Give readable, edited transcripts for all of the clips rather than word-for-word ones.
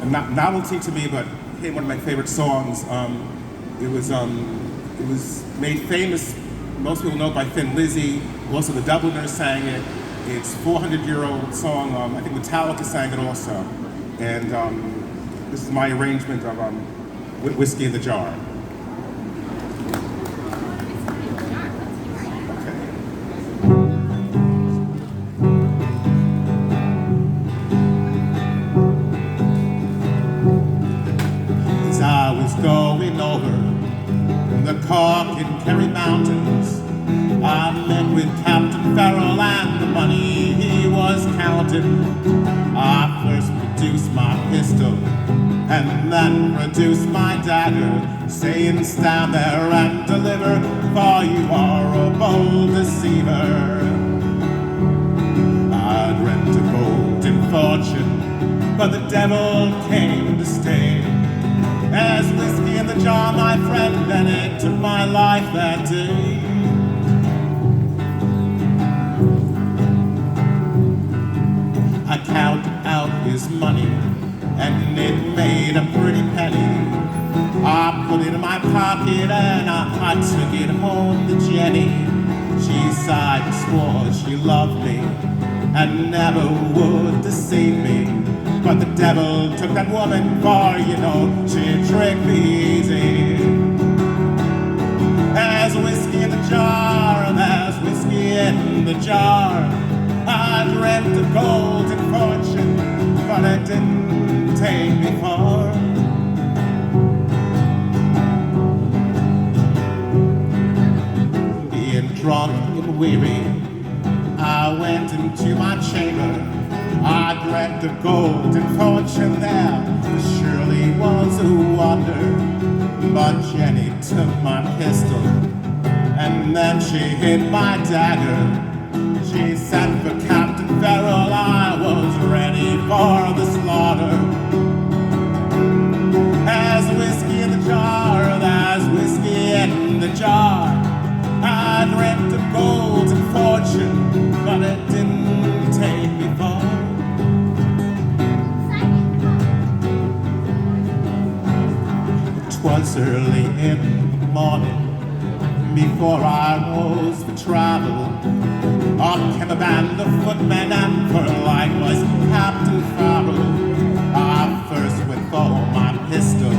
a novelty to me, but became one of my favorite songs. It was made famous, most people know it by Thin Lizzy. Also, the Dubliners sang it. It's a 400-year-old song. I think Metallica sang it also. And this is my arrangement of Whiskey in the Jar. Going over the Cork and Kerry Mountains, I met with Captain Farrell and the money he was counting. I first produced my pistol and then produced my dagger, saying stand there and deliver, for you are a bold deceiver. I dreamt of golden fortune, but the devil came to stay. As whiskey in the jar, my friend, and it took my life that day. I counted out his money, and it made a pretty penny. I put it in my pocket, and I took it home to Jenny. She sighed and swore she loved me, and never would deceive me. But the devil took that woman, for you know she tricked me easy. There's whiskey in the jar, there's whiskey in the jar. I dreamt of gold and fortune, but it didn't take me far. Being drunk and weary, I went into my chamber. I dreamt of gold and fortune there, surely was a wonder. But Jenny took my pistol, and then she hid my dagger. She sent for Captain Farrell, I was ready for the slaughter. There's whiskey in the jar, there's whiskey in the jar. I dreamt of gold and fortune, but it didn't take me far. 'Twas early in the morning, before I rose for travel. Up came a band of footmen, and for life was Captain Farrell. I first went for my pistol,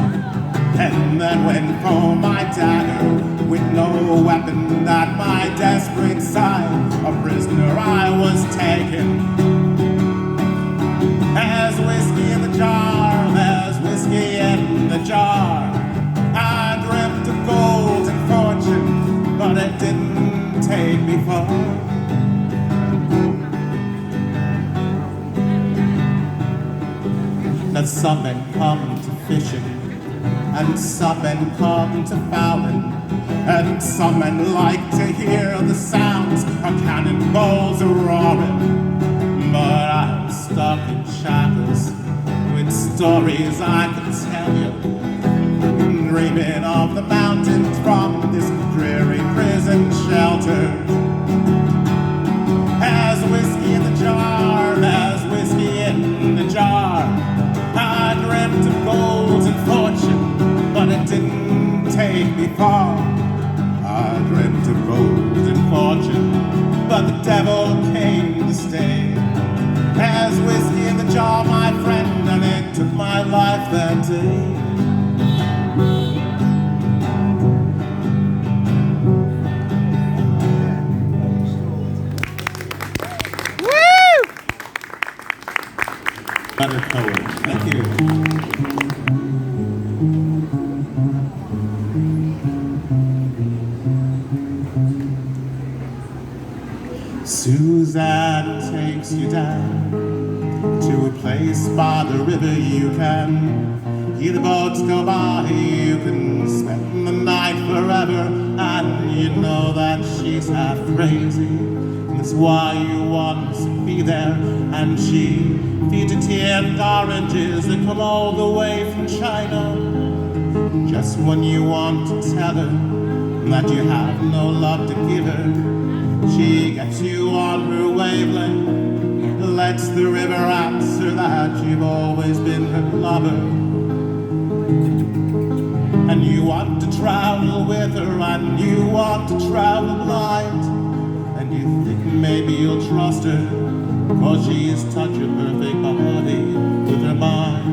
and then went for my dagger. With no weapon at my desperate side, a prisoner I was taken. There's whiskey in the jar, there's whiskey in the jar. I dreamt of gold and fortune, but it didn't take me far. Now some men come to fishing, and some men come to fowling, and some men like to hear the sounds of cannonballs roaring. But I'm stuck in shackles with stories I could tell you, dreaming of the mountains from this dreary prison shelter. There's whiskey in the jar, there's whiskey in the jar. I dreamt of gold and fortune, but it didn't take me far. I dreamt of gold and fortune, but the devil came to stay. There's whiskey in the jar, my friend, and it took my life that day. Thank you. Suzanne takes you down to a place by the river. You can hear the boats go by. You can spend the night forever, and you know that she's half crazy. And that's why you want to be there. And she feeds you tinned oranges that come all the way from China. Just when you want to tell her that you have no love to give her, she gets you on her wavelength, lets the river answer that you've always been her lover. And you want to travel with her, and you want to travel blind. And you think maybe you'll trust her, 'cause she's touched your perfect body with her mind.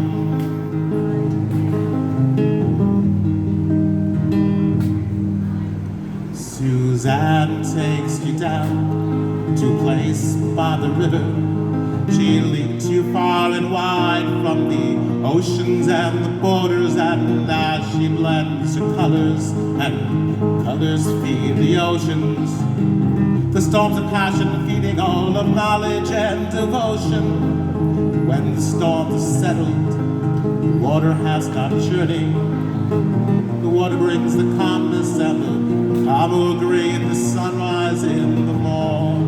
Suzanne takes you down to a place by the river. She leads you far and wide from the oceans and the borders, and as she blends her colors, and colors feed the oceans, the storms of passion feeding all of knowledge and devotion. When the storm is settled, the water has stopped churning. The water brings the calmness, and the calm will greet the sunrise in the morn.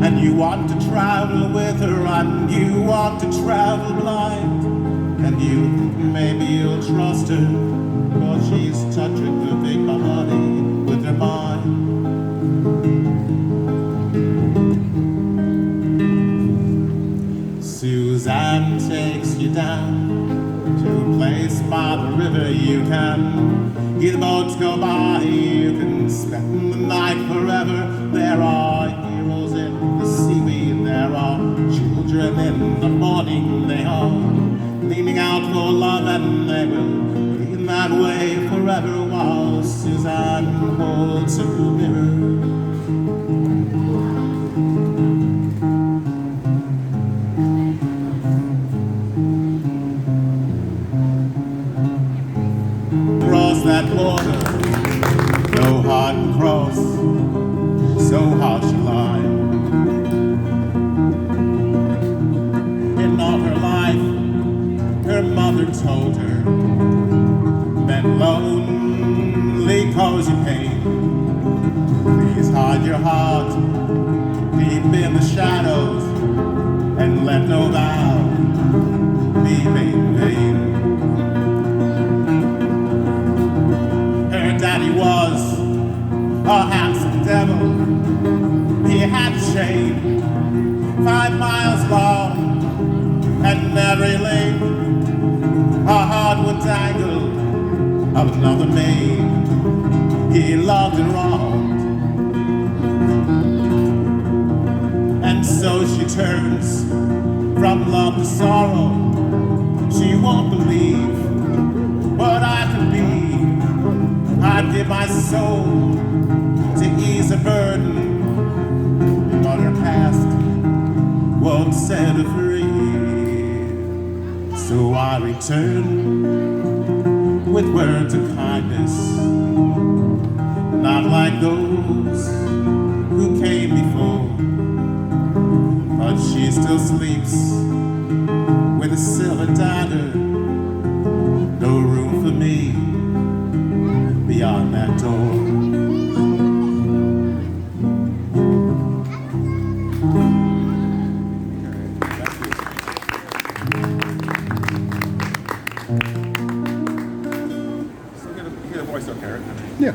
And you want to travel with her, and you want to travel blind. And you think maybe you'll trust her, 'cause she's touching her big body with her mind. Suzanne takes you down to a place by the river. You can hear the boats go by, you can spend the night forever. There are heroes in the seaweed, there are children in the morning. They are leaning out for love, and they will be in that way forever, while Suzanne holds her mirror. That border, so hard to cross, so hard to lie. In all her life, her mother told her, "Men lonely cause you pain. Please hide your heart deep in the shadows, and let no vow be made in vain." Daddy was a handsome devil. He had a chain 5 miles long, and every link a hardwood dangle of another maid he loved and wronged. And so she turns from love to sorrow. She won't believe what I can be. I'd give my soul to ease a burden, but her past won't set her free. So I return with words of kindness, not like those who came before. But she still sleeps with a silver dagger. No room for me beyond that door. So get a voice up, Karen. Yeah.